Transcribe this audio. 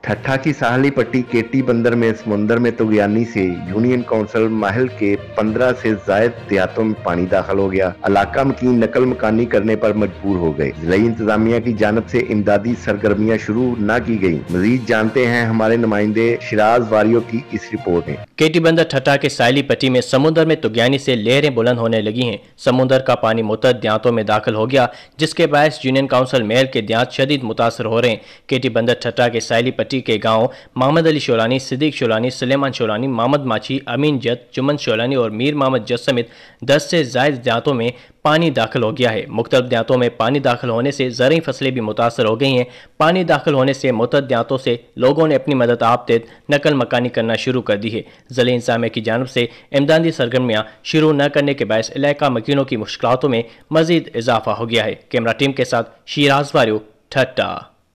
ठट्ठा की साहली पट्टी केटी बंदर में समुंदर में तुगयानी से यूनियन काउंसिल माहिल के 15 से जायद देहातों में पानी दाखिल हो गया। इलाका की नकल मकानी करने पर मजबूर हो गए। जिला इंतजामिया की जानब से इमदादी सरगर्मियां शुरू न की गई। मजीद जानते हैं हमारे नुमाइंदे शिराज वारियों की इस रिपोर्ट में। केटी बंदर ठट्ठा के साहली पट्टी में समुद्र में तुगयानी से लहरें बुलंद होने लगी हैं। समुद्र का पानी मुतअद्दिद देहातों में दाखिल हो गया, जिसके बायस यूनियन काउंसिल महल के देहात शदीद मुतासर हो रहे हैं। केटी बंदर ठट्ठा के साहली पट्टी के गाँव मोहम्मद अली शोलानी, सिद्दीक शोलानी, सुलेमान शोलानी, मोहम्मद माची, अमीन जत, चुमन शोलानी और मीर मोहम्मद जत समेत 10 से जायद देहातों में पानी दाखिल हो गया है। मुख्तलिफ देहातों में पानी दाखिल होने से ज़रूरी फसलें भी मुतासर हो गई हैं। पानी दाखिल होने से मुतअद्दिद देहातों से लोगों ने अपनी मदद आपतेद नकल मकानी करना शुरू कर दी है। ज़िला इंतज़ामिया की जानब से इमदादी सरगर्मियाँ शुरू न करने के बायस इलाका मकीनों की मुश्किलातों में मज़ीद इजाफा हो गया है। कैमरा टीम के साथ शिराज वारियो, ठट्टा।